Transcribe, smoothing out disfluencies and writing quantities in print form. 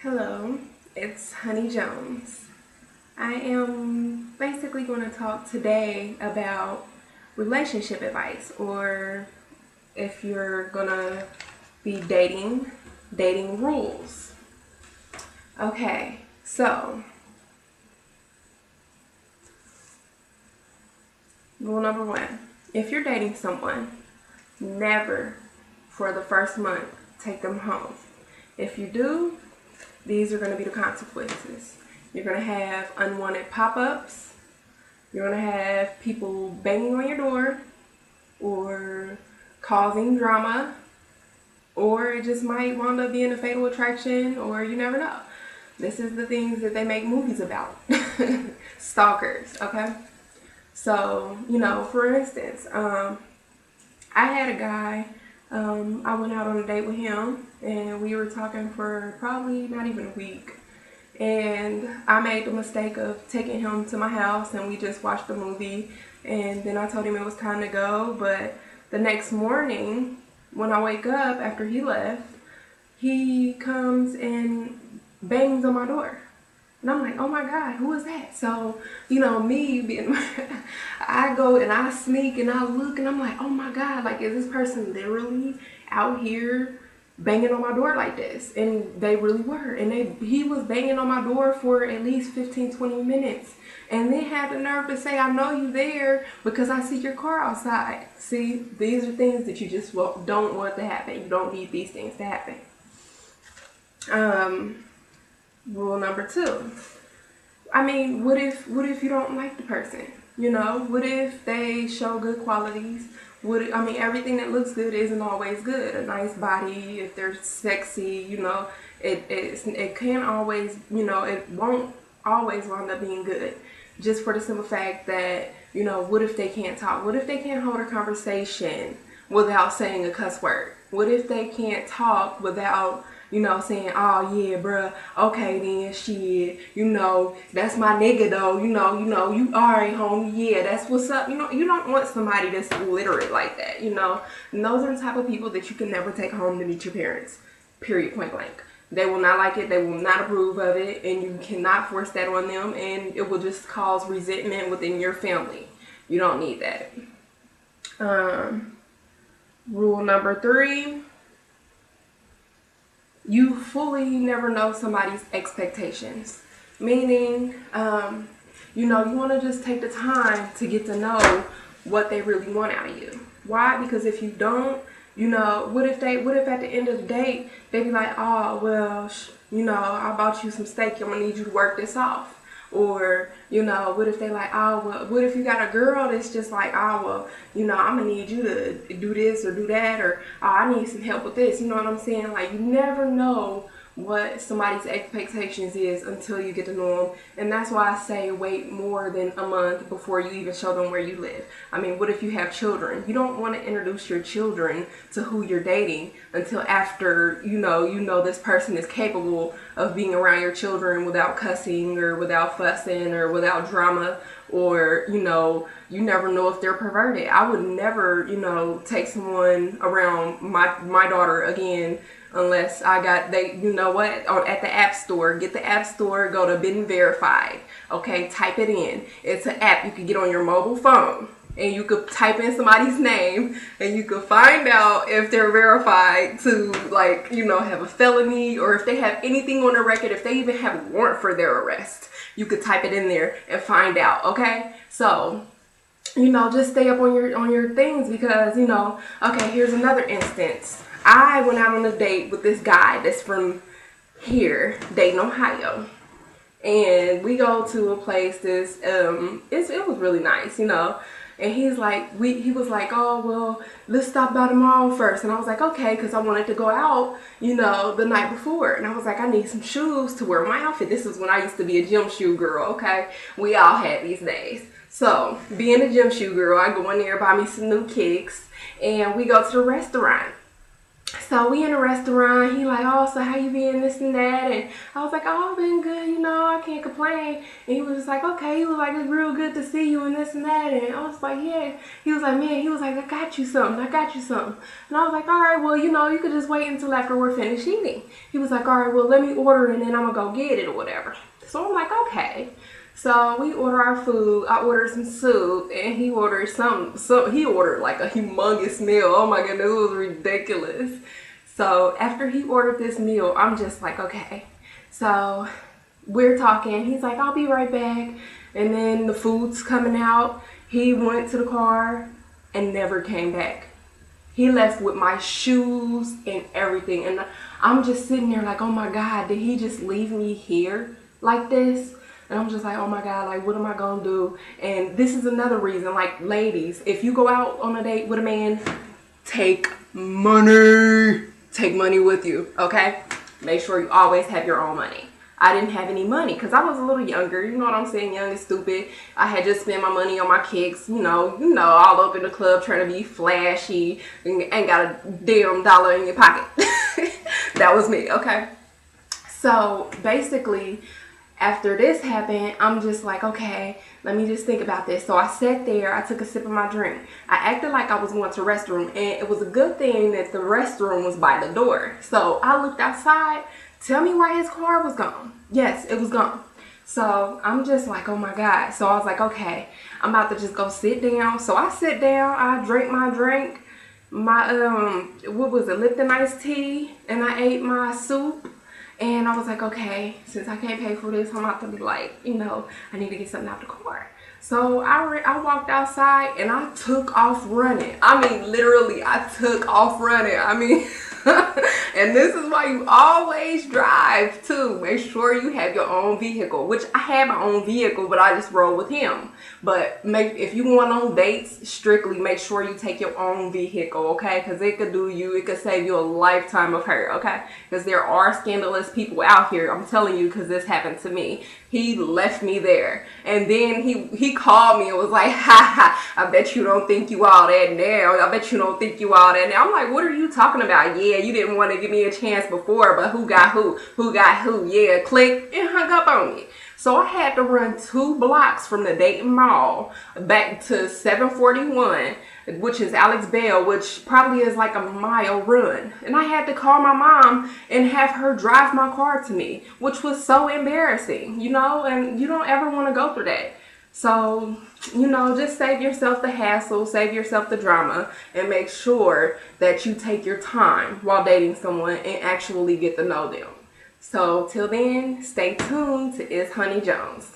Hello, it's Honey Jones. I am basically going to talk today about relationship advice, or if you're going to be dating rules. Okay, so rule number one, if you're dating someone, never for the first month take them home. If you do, these are going to be the consequences. You're going to have unwanted pop-ups. You're going to have people banging on your door or causing drama, or it just might wind up being a fatal attraction, or you never know. This is the things that they make movies about. Stalkers, okay? So, for instance, I had a guy, I went out on a date with him, and we were talking for probably not even a week. And I made the mistake of taking him to my house, and we just watched the movie. And then I told him it was time to go. But the next morning, when I wake up after he left, he comes and bangs on my door. And I'm like, oh my God, who is that? So, me being, I go and I sneak and I look and I'm like, oh my God, like, is this person literally out here banging on my door like this? And they really were. And he was banging on my door for at least 15, 20 minutes. And then had the nerve to say, I know you there because I see your car outside. See, these are things that you just don't want to happen. You don't need these things to happen. Rule number two. I mean, what if you don't like the person? What if they show good qualities? Everything that looks good isn't always good. A nice body, if they're sexy, it can't always, it won't always wind up being good. Just for the simple fact that, what if they can't talk? What if they can't hold a conversation without saying a cuss word? What if they can't talk without saying, oh yeah, bruh, okay then, shit, that's my nigga though, you alright, homie, yeah, that's what's up. You don't want somebody that's illiterate like that, And those are the type of people that you can never take home to meet your parents, period, point blank. They will not like it, they will not approve of it, and you cannot force that on them, and it will just cause resentment within your family. You don't need that. Rule number three. You fully never know somebody's expectations. Meaning, you want to just take the time to get to know what they really want out of you. Why? Because if you don't, what if at the end of the date, they be like, oh, well, I bought you some steak. I'm going to need you to work this off. Or, what if they like, oh, well, what if you got a girl that's just like, oh, well, I'm going to need you to do this or do that, or oh, I need some help with this. You know what I'm saying? Like, you never know what somebody's expectations is until you get to know them. And that's why I say wait more than a month before you even show them where you live. I mean, what if you have children? You don't want to introduce your children to who you're dating until after you know this person is capable of being around your children without cussing or without fussing or without drama, or you never know if they're perverted. I would never take someone around my daughter again unless I got at the app store, get the app store, go to Been Verified, okay, type it in. It's an app you can get on your mobile phone, and you could type in somebody's name and you could find out if they're verified to have a felony, or if they have anything on their record, if they even have a warrant for their arrest. You could type it in there and find out, okay? So just stay up on your things, because okay, here's another instance. I went out on a date with this guy that's from here, Dayton, Ohio. And we go to a place that's, it was really nice, And he was like, oh, well, let's stop by the mall first. And I was like, okay, because I wanted to go out, the night before. And I was like, I need some shoes to wear my outfit. This is when I used to be a gym shoe girl, okay? We all had these days. So, being a gym shoe girl, I go in there, buy me some new kicks, and we go to the restaurant. So we in a restaurant. He like, oh, so how you been, this and that, and I was like, oh, I've been good, you know, I can't complain. And he was just like, okay. He was like, it's real good to see you and this and that, and I was like, yeah. He was like, man, he was like, I got you something, I got you something. And I was like, all right, well, you know, you could just wait until after we're finished eating. He was like, all right, well, let me order and then I'm gonna go get it or whatever. So I'm like, okay. So we order our food. I ordered some soup, and he ordered he ordered like a humongous meal. Oh my goodness, it was ridiculous. So after he ordered this meal, I'm just like, okay. So we're talking. He's like, I'll be right back. And then the food's coming out. He went to the car and never came back. He left with my shoes and everything. And I'm just sitting there like, oh my God, did he just leave me here like this? And I'm just like, oh my God, like, what am I gonna do? And this is another reason, like, ladies, if you go out on a date with a man, take money. Take money with you, okay? Make sure you always have your own money. I didn't have any money because I was a little younger. You know what I'm saying? Young and stupid. I had just spent my money on my kicks, you know, all up in the club trying to be flashy and ain't got a damn dollar in your pocket. That was me, okay? So basically, after this happened, I'm just like, okay, let me just think about this. So I sat there, I took a sip of my drink. I acted like I was going to the restroom, and it was a good thing that the restroom was by the door. So I looked outside. Tell me why his car was gone. Yes, it was gone. So I'm just like, oh my God. So I was like, okay, I'm about to just go sit down. So I sit down, I drank my drink, my, what was it, Lipton iced tea, and I ate my soup. And I was like, okay, since I can't pay for this, I'm about to be like, you know, I need to get something out the car. So I walked outside and I took off running. I mean, literally, I took off running. I mean, and this is why you always drive too. Make sure you have your own vehicle, which I had my own vehicle, but I just rode with him. But if you want on dates, strictly make sure you take your own vehicle, okay? Because it could save you a lifetime of hurt, okay? Because there are scandalous people out here. I'm telling you, because this happened to me. He left me there, and then he called me and was like, ha ha, I bet you don't think you all that now. I bet you don't think you all that now. I'm like, what are you talking about? Yeah, you didn't want to give me a chance before, but who got who? Who got who? Yeah, click, and hung up on me. So I had to run 2 blocks from the Dayton Mall back to 741, which is Alex Bell, which probably is like a mile run. And I had to call my mom and have her drive my car to me, which was so embarrassing, you know, and you don't ever want to go through that. So, you know, just save yourself the hassle, save yourself the drama, and make sure that you take your time while dating someone and actually get to know them. So till then, stay tuned to Is Honey Jones.